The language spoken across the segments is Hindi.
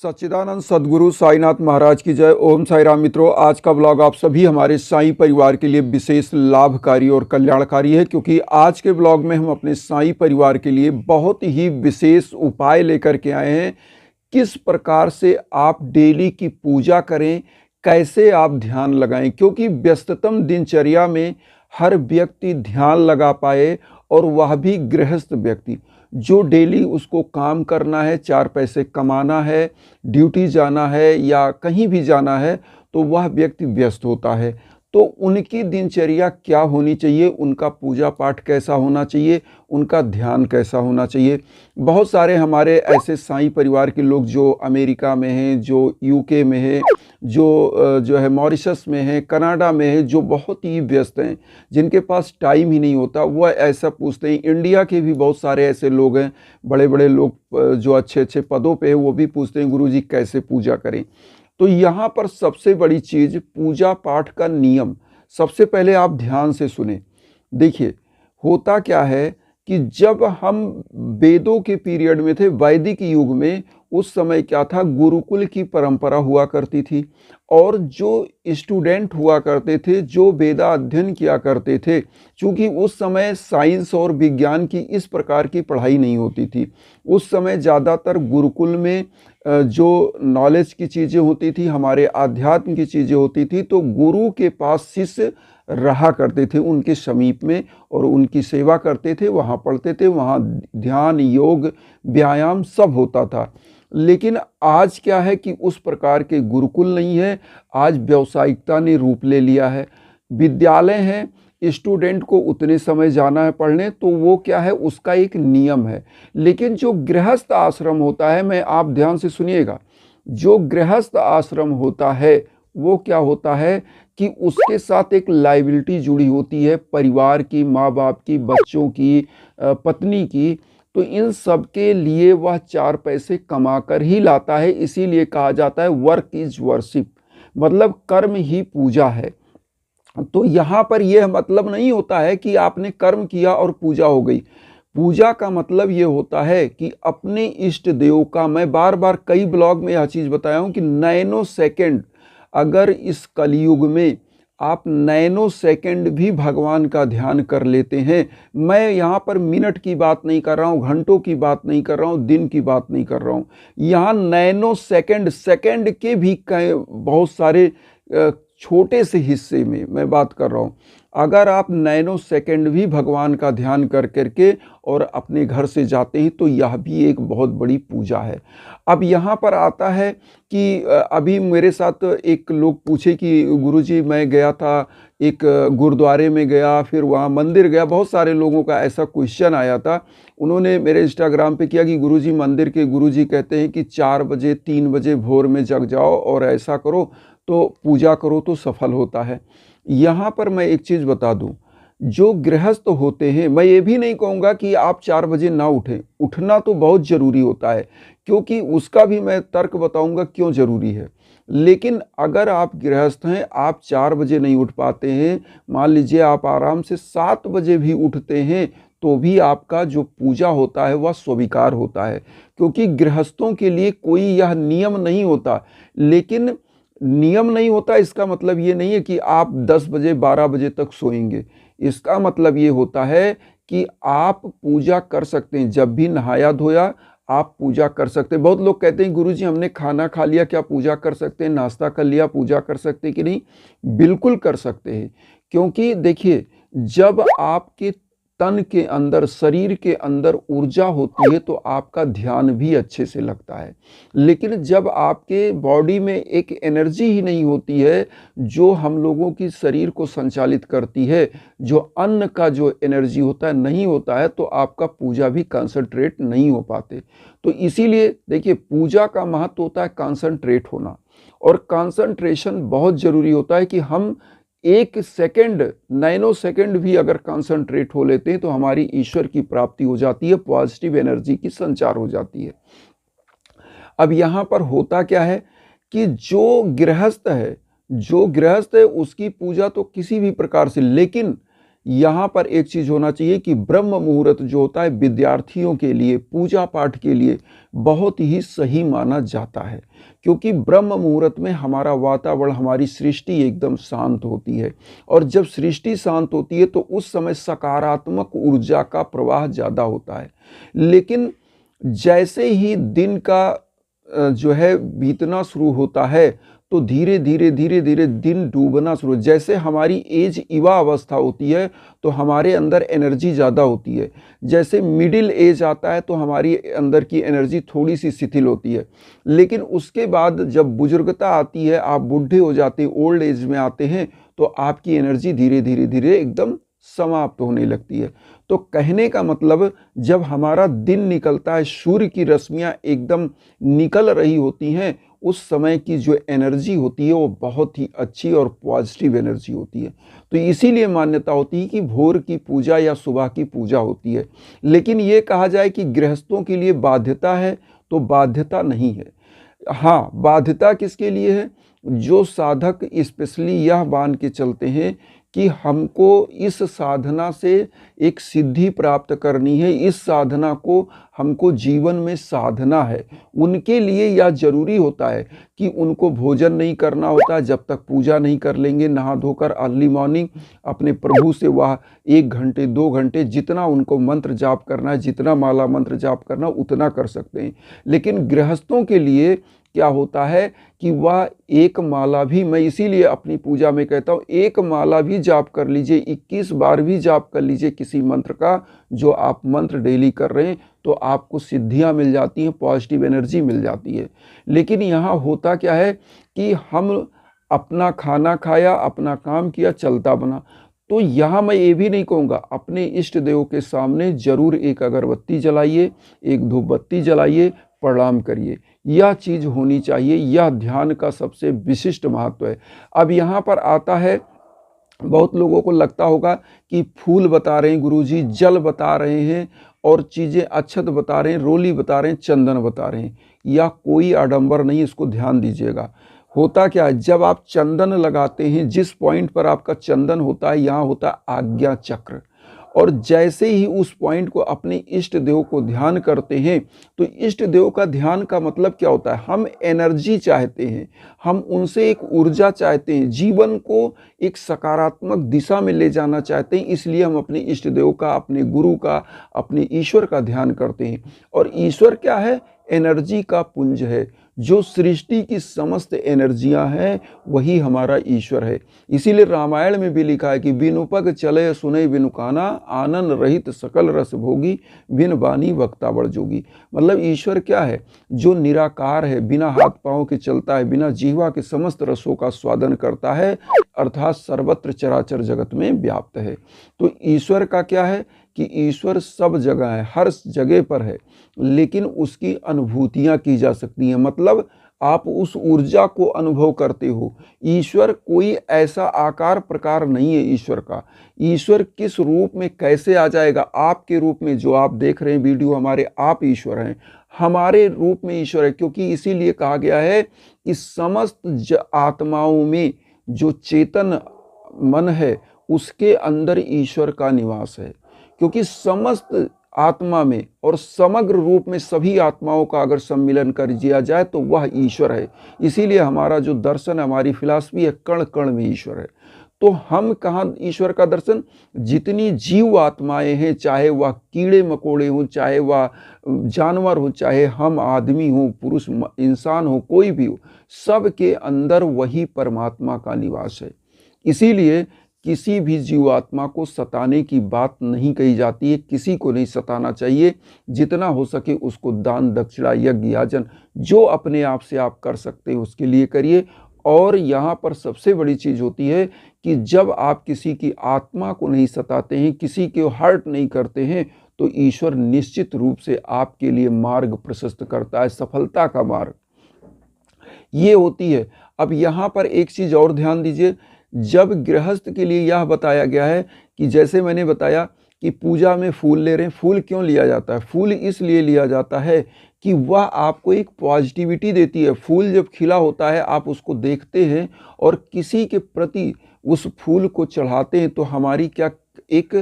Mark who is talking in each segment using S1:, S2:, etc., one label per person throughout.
S1: सच्चिदानंद सद्गुरु साईनाथ महाराज की जय। ओम साई राम। मित्रों, आज का ब्लॉग आप सभी हमारे साईं परिवार के लिए विशेष लाभकारी और कल्याणकारी है, क्योंकि आज के ब्लॉग में हम अपने साईं परिवार के लिए बहुत ही विशेष उपाय लेकर के आए हैं। किस प्रकार से आप डेली की पूजा करें, कैसे आप ध्यान लगाएं, क्योंकि व्यस्ततम दिनचर्या में हर व्यक्ति ध्यान लगा पाए, और वह भी गृहस्थ व्यक्ति जो डेली उसको काम करना है, चार पैसे कमाना है, ड्यूटी जाना है या कहीं भी जाना है, तो वह व्यक्ति व्यस्त होता है। तो उनकी दिनचर्या क्या होनी चाहिए, उनका पूजा पाठ कैसा होना चाहिए, उनका ध्यान कैसा होना चाहिए। बहुत सारे हमारे ऐसे साईं परिवार के लोग जो अमेरिका में हैं, जो यूके में हैं, जो है मॉरिशस में हैं, कनाडा में हैं, जो बहुत ही व्यस्त हैं, जिनके पास टाइम ही नहीं होता, वह ऐसा पूछते हैं। इंडिया के भी बहुत सारे ऐसे लोग हैं, बड़े बड़े लोग जो अच्छे अच्छे पदों पे हैं, वो भी पूछते हैं गुरुजी कैसे पूजा करें। तो यहाँ पर सबसे बड़ी चीज़ पूजा पाठ का नियम। सबसे पहले आप ध्यान से सुने। देखिए, होता क्या है कि जब हम वेदों के पीरियड में थे, वैदिक युग में, उस समय क्या था, गुरुकुल की परंपरा हुआ करती थी, और जो स्टूडेंट हुआ करते थे, जो वेदा अध्ययन किया करते थे, चूँकि उस समय साइंस और विज्ञान की इस प्रकार की पढ़ाई नहीं होती थी। उस समय ज़्यादातर गुरुकुल में जो नॉलेज की चीज़ें होती थी, हमारे आध्यात्म की चीज़ें होती थी, तो गुरु के पास शिष्य रहा करते थे, उनके समीप में, और उनकी सेवा करते थे, वहाँ पढ़ते थे, वहाँ ध्यान, योग, व्यायाम सब होता था। लेकिन आज क्या है कि उस प्रकार के गुरुकुल नहीं है। आज व्यावसायिकता ने रूप ले लिया है। विद्यालय हैं, स्टूडेंट को उतने समय जाना है पढ़ने, तो वो क्या है, उसका एक नियम है। लेकिन जो गृहस्थ आश्रम होता है, मैं आप ध्यान से सुनिएगा, जो गृहस्थ आश्रम होता है वो क्या होता है कि उसके साथ एक लायबिलिटी जुड़ी होती है, परिवार की, माँ बाप की, बच्चों की, पत्नी की। तो इन सब के लिए वह चार पैसे कमा कर ही लाता है। इसीलिए कहा जाता है वर्क इज वर्शिप, मतलब कर्म ही पूजा है। तो यहाँ पर यह मतलब नहीं होता है कि आपने कर्म किया और पूजा हो गई। पूजा का मतलब ये होता है कि अपने इष्ट देव का, मैं बार बार कई ब्लॉग में यह चीज़ बताया हूँ कि नैनो सेकंड, अगर इस कलयुग में आप नैनो सेकंड भी भगवान का ध्यान कर लेते हैं, मैं यहाँ पर मिनट की बात नहीं कर रहा हूँ, घंटों की बात नहीं कर रहा हूँ, दिन की बात नहीं कर रहा हूँ, यहाँ नैनो सेकंड, सेकंड के भी बहुत सारे छोटे से हिस्से में मैं बात कर रहा हूँ। अगर आप नैनो सेकंड भी भगवान का ध्यान कर करके और अपने घर से जाते हैं, तो यह भी एक बहुत बड़ी पूजा है। अब यहाँ पर आता है कि अभी मेरे साथ एक लोग पूछे कि गुरुजी मैं गया था, एक गुरुद्वारे में गया, फिर वहाँ मंदिर गया। बहुत सारे लोगों का ऐसा क्वेश्चन आया था, उन्होंने मेरे इंस्टाग्राम पे किया कि गुरुजी मंदिर के गुरुजी कहते हैं कि 4 बजे 3 बजे भोर में जग जाओ और ऐसा करो तो पूजा करो तो सफल होता है। यहाँ पर मैं एक चीज़ बता दूँ, जो गृहस्थ होते हैं, मैं ये भी नहीं कहूँगा कि आप 4 बजे ना उठें, उठना तो बहुत ज़रूरी होता है, क्योंकि उसका भी मैं तर्क बताऊँगा क्यों ज़रूरी है। लेकिन अगर आप गृहस्थ हैं, आप 4 बजे नहीं उठ पाते हैं, मान लीजिए आप आराम से 7 बजे भी उठते हैं, तो भी आपका जो पूजा होता है वह स्वीकार होता है, क्योंकि गृहस्थों के लिए कोई यह नियम नहीं होता। लेकिन नियम नहीं होता इसका मतलब ये नहीं है कि आप 10 बजे 12 बजे तक सोएंगे। इसका मतलब ये होता है कि आप पूजा कर सकते हैं, जब भी नहाया धोया आप पूजा कर सकते हैं। बहुत लोग कहते हैं गुरुजी हमने खाना खा लिया, क्या पूजा कर सकते हैं, नाश्ता कर लिया, पूजा कर सकते हैं कि नहीं? बिल्कुल कर सकते हैं, क्योंकि देखिए, जब आपके तन के अंदर, शरीर के अंदर ऊर्जा होती है, तो आपका ध्यान भी अच्छे से लगता है। लेकिन जब आपके बॉडी में एक एनर्जी ही नहीं होती है जो हम लोगों की शरीर को संचालित करती है, जो अन्न का जो एनर्जी होता है नहीं होता है, तो आपका पूजा भी कंसंट्रेट नहीं हो पाते। तो इसीलिए देखिए, पूजा का महत्व होता है कंसंट्रेट होना, और कंसंट्रेशन बहुत ज़रूरी होता है कि हम 1 सेकंड, नैनो सेकंड भी अगर कंसंट्रेट हो लेते हैं, तो हमारी ईश्वर की प्राप्ति हो जाती है, पॉजिटिव एनर्जी की संचार हो जाती है। अब यहाँ पर होता क्या है कि जो गृहस्थ है उसकी पूजा तो किसी भी प्रकार से, लेकिन यहाँ पर एक चीज़ होना चाहिए कि ब्रह्म मुहूर्त जो होता है विद्यार्थियों के लिए, पूजा पाठ के लिए बहुत ही सही माना जाता है, क्योंकि ब्रह्म मुहूर्त में हमारा वातावरण, हमारी सृष्टि एकदम शांत होती है। और जब सृष्टि शांत होती है तो उस समय सकारात्मक ऊर्जा का प्रवाह ज़्यादा होता है। लेकिन जैसे ही दिन का जो है बीतना शुरू होता है तो धीरे धीरे दिन डूबना शुरू, जैसे हमारी एज युवा अवस्था होती है तो हमारे अंदर एनर्जी ज़्यादा होती है, जैसे मिडिल एज आता है तो हमारी अंदर की एनर्जी थोड़ी सी शिथिल होती है। लेकिन उसके बाद जब बुजुर्गता आती है, आप बूढ़े हो जाते हैं, ओल्ड एज में आते हैं, तो आपकी एनर्जी धीरे धीरे एकदम समाप्त होने लगती है। तो कहने का मतलब, जब हमारा दिन निकलता है, सूर्य की रश्मियाँ एकदम निकल रही होती हैं, उस समय की जो एनर्जी होती है वो बहुत ही अच्छी और पॉजिटिव एनर्जी होती है। तो इसीलिए मान्यता होती है कि भोर की पूजा या सुबह की पूजा होती है। लेकिन ये कहा जाए कि गृहस्थों के लिए बाध्यता है, तो बाध्यता नहीं है। हाँ, बाध्यता किसके लिए है? जो साधक स्पेशली यह मान के चलते हैं कि हमको इस साधना से एक सिद्धि प्राप्त करनी है, इस साधना को हमको जीवन में साधना है, उनके लिए यह जरूरी होता है कि उनको भोजन नहीं करना होता है जब तक पूजा नहीं कर लेंगे। नहा धोकर अर्ली मॉर्निंग अपने प्रभु से वह 1 घंटे 2 घंटे जितना उनको मंत्र जाप करना है, जितना माला मंत्र जाप करना उतना कर सकते हैं। लेकिन गृहस्थों के लिए क्या होता है कि वह एक माला भी, मैं इसीलिए अपनी पूजा में कहता हूँ, एक माला भी जाप कर लीजिए, 21 बार भी जाप कर लीजिए किसी मंत्र का, जो आप मंत्र डेली कर रहे हैं, तो आपको सिद्धियां मिल जाती हैं, पॉजिटिव एनर्जी मिल जाती है। लेकिन यहाँ होता क्या है कि हम अपना खाना खाया, अपना काम किया, चलता बना। तो यहाँ मैं ये भी नहीं कहूँगा, अपने इष्ट देव के सामने जरूर एक अगरबत्ती जलाइए, एक धूप बत्ती जलाइए, प्रणाम करिए, यह चीज़ होनी चाहिए। यह ध्यान का सबसे विशिष्ट महत्व है। अब यहाँ पर आता है, बहुत लोगों को लगता होगा कि फूल बता रहे हैं गुरुजी, जल बता रहे हैं, और चीज़ें अक्षत बता रहे हैं, रोली बता रहे हैं, चंदन बता रहे हैं, या कोई आडंबर नहीं, इसको ध्यान दीजिएगा। होता क्या है, जब आप चंदन लगाते हैं, जिस पॉइंट पर आपका चंदन होता है, यहाँ होता है आज्ञा चक्र, और जैसे ही उस पॉइंट को अपने इष्ट देव को ध्यान करते हैं, तो इष्ट देव का ध्यान का मतलब क्या होता है, हम एनर्जी चाहते हैं, हम उनसे एक ऊर्जा चाहते हैं, जीवन को एक सकारात्मक दिशा में ले जाना चाहते हैं। इसलिए हम अपने इष्ट देव का, अपने गुरु का, अपने ईश्वर का ध्यान करते हैं। और ईश्वर क्या है? एनर्जी का पुंज है। जो सृष्टि की समस्त एनर्जियां हैं वही हमारा ईश्वर है। इसीलिए रामायण में भी लिखा है कि बिनु पग चले सुने बिनु काना, आनंद रहित सकल रस भोगी, बिन बानी वक्ता बड़ जोगी। मतलब ईश्वर क्या है? जो निराकार है, बिना हाथ पांव के चलता है, बिना जीवा के समस्त रसों का स्वादन करता है, अर्थात सर्वत्र चराचर जगत में व्याप्त है। तो ईश्वर का क्या है कि ईश्वर सब जगह है, हर जगह पर है, लेकिन उसकी अनुभूतियां की जा सकती हैं। मतलब आप उस ऊर्जा को अनुभव करते हो। ईश्वर कोई ऐसा आकार प्रकार नहीं है ईश्वर का। ईश्वर किस रूप में कैसे आ जाएगा? आपके रूप में, जो आप देख रहे हैं वीडियो हमारे, आप ईश्वर हैं, हमारे रूप में ईश्वर है। क्योंकि इसीलिए कहा गया है कि समस्त आत्माओं में जो चेतन मन है उसके अंदर ईश्वर का निवास है। क्योंकि समस्त आत्मा में और समग्र रूप में सभी आत्माओं का अगर सम्मिलन कर दिया जाए तो वह ईश्वर है। इसीलिए हमारा जो दर्शन, हमारी फिलॉसफी है, कण कण में ईश्वर है। तो हम कहाँ ईश्वर का दर्शन? जितनी जीव आत्माएं हैं, चाहे वह कीड़े मकोड़े हों, चाहे वह जानवर हो, चाहे हम आदमी हो, पुरुष इंसान हो, कोई भी हो, सब के अंदर वही परमात्मा का निवास है। इसीलिए किसी भी जीवात्मा को सताने की बात नहीं कही जाती है, किसी को नहीं सताना चाहिए। जितना हो सके उसको दान दक्षिणा यज्ञ याजन जो अपने आप से आप कर सकते हैं उसके लिए करिए। और यहाँ पर सबसे बड़ी चीज़ होती है कि जब आप किसी की आत्मा को नहीं सताते हैं, किसी को हर्ट नहीं करते हैं, तो ईश्वर निश्चित रूप से आपके लिए मार्ग प्रशस्त करता है, सफलता का मार्ग ये होती है। अब यहाँ पर एक चीज़ और ध्यान दीजिए, जब गृहस्थ के लिए यह बताया गया है कि जैसे मैंने बताया कि पूजा में फूल ले रहे हैं, फूल क्यों लिया जाता है? फूल इसलिए लिया जाता है कि वह आपको एक पॉजिटिविटी देती है। फूल जब खिला होता है, आप उसको देखते हैं और किसी के प्रति उस फूल को चढ़ाते हैं, तो हमारी क्या एक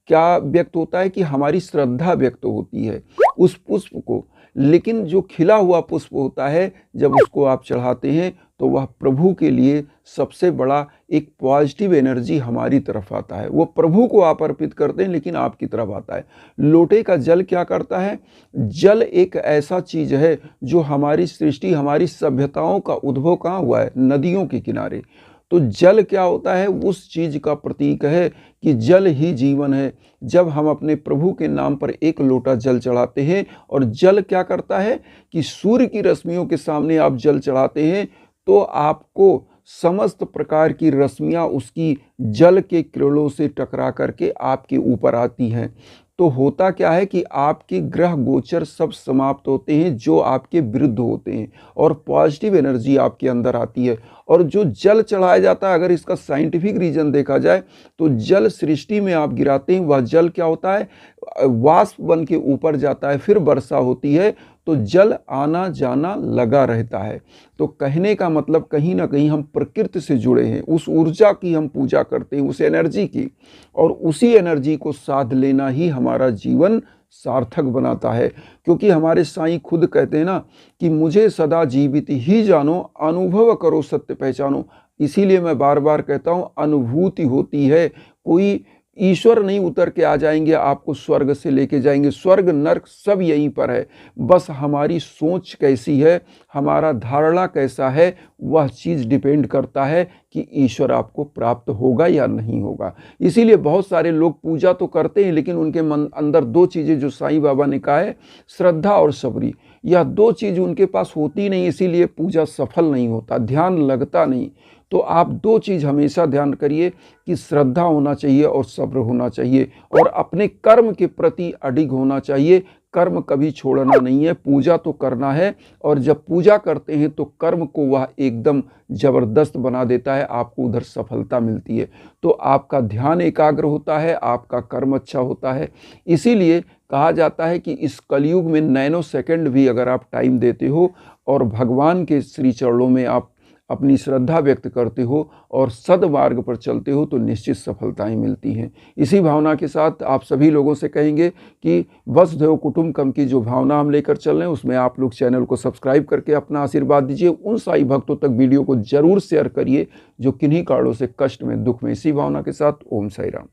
S1: क्या व्यक्त होता है कि हमारी श्रद्धा व्यक्त होती है उस पुष्प को, लेकिन जो खिला हुआ पुष्प होता है जब उसको आप चढ़ाते हैं तो वह प्रभु के लिए सबसे बड़ा एक पॉजिटिव एनर्जी हमारी तरफ आता है। वो प्रभु को आप अर्पित करते हैं लेकिन आपकी तरफ आता है। लोटे का जल क्या करता है? जल एक ऐसा चीज है जो हमारी सृष्टि, हमारी सभ्यताओं का उद्भव कहाँ हुआ है? नदियों के किनारे। तो जल क्या होता है? उस चीज का प्रतीक है कि जल ही जीवन है। जब हम अपने प्रभु के नाम पर एक लोटा जल चढ़ाते हैं, और जल क्या करता है कि सूर्य की रश्मियों के सामने आप जल चढ़ाते हैं तो आपको समस्त प्रकार की रश्मियां उसकी जल के किरणों से टकरा करके आपके ऊपर आती हैं। तो होता क्या है कि आपके ग्रह गोचर सब समाप्त होते हैं जो आपके विरुद्ध होते हैं, और पॉजिटिव एनर्जी आपके अंदर आती है। और जो जल चढ़ाया जाता है, अगर इसका साइंटिफिक रीजन देखा जाए तो जल सृष्टि में आप गिराते हैं, वह जल क्या होता है? वाष्प बन के ऊपर जाता है, फिर वर्षा होती है, तो जल आना जाना लगा रहता है। तो कहने का मतलब कहीं ना कहीं हम प्रकृति से जुड़े हैं, उस ऊर्जा की हम पूजा करते हैं, उस एनर्जी की, और उसी एनर्जी को साध लेना ही हमारा जीवन सार्थक बनाता है। क्योंकि हमारे साईं खुद कहते हैं ना कि मुझे सदा जीवित ही जानो, अनुभव करो सत्य पहचानो। इसीलिए मैं बार बार कहता हूँ, अनुभूति होती है। कोई ईश्वर नहीं उतर के आ जाएंगे आपको स्वर्ग से लेके जाएंगे, स्वर्ग नर्क सब यहीं पर है। बस हमारी सोच कैसी है, हमारा धारणा कैसा है, वह चीज़ डिपेंड करता है कि ईश्वर आपको प्राप्त होगा या नहीं होगा। इसीलिए बहुत सारे लोग पूजा तो करते हैं लेकिन उनके मन अंदर दो चीज़ें जो साईं बाबा ने कहा है, श्रद्धा और सबरी, यह दो चीज़ उनके पास होती नहीं, इसीलिए पूजा सफल नहीं होता, ध्यान लगता नहीं। तो आप दो चीज़ हमेशा ध्यान करिए कि श्रद्धा होना चाहिए और सब्र होना चाहिए, और अपने कर्म के प्रति अडिग होना चाहिए। कर्म कभी छोड़ना नहीं है, पूजा तो करना है, और जब पूजा करते हैं तो कर्म को वह एकदम जबरदस्त बना देता है, आपको उधर सफलता मिलती है। तो आपका ध्यान एकाग्र होता है, आपका कर्म अच्छा होता है। इसीलिए कहा जाता है कि इस कलयुग में नैनो सेकंड भी अगर आप टाइम देते हो और भगवान के श्री चरणों में आप अपनी श्रद्धा व्यक्त करते हो और सद्मार्ग पर चलते हो तो निश्चित सफलताएं मिलती हैं। इसी भावना के साथ आप सभी लोगों से कहेंगे कि वसुधैव कुटुंबकम की जो भावना हम लेकर चल रहे हैं उसमें आप लोग चैनल को सब्सक्राइब करके अपना आशीर्वाद दीजिए। उन साई भक्तों तक वीडियो को जरूर शेयर करिए जो किन्हीं कारणों से कष्ट में, दुख में। इसी भावना के साथ ओम साई राम।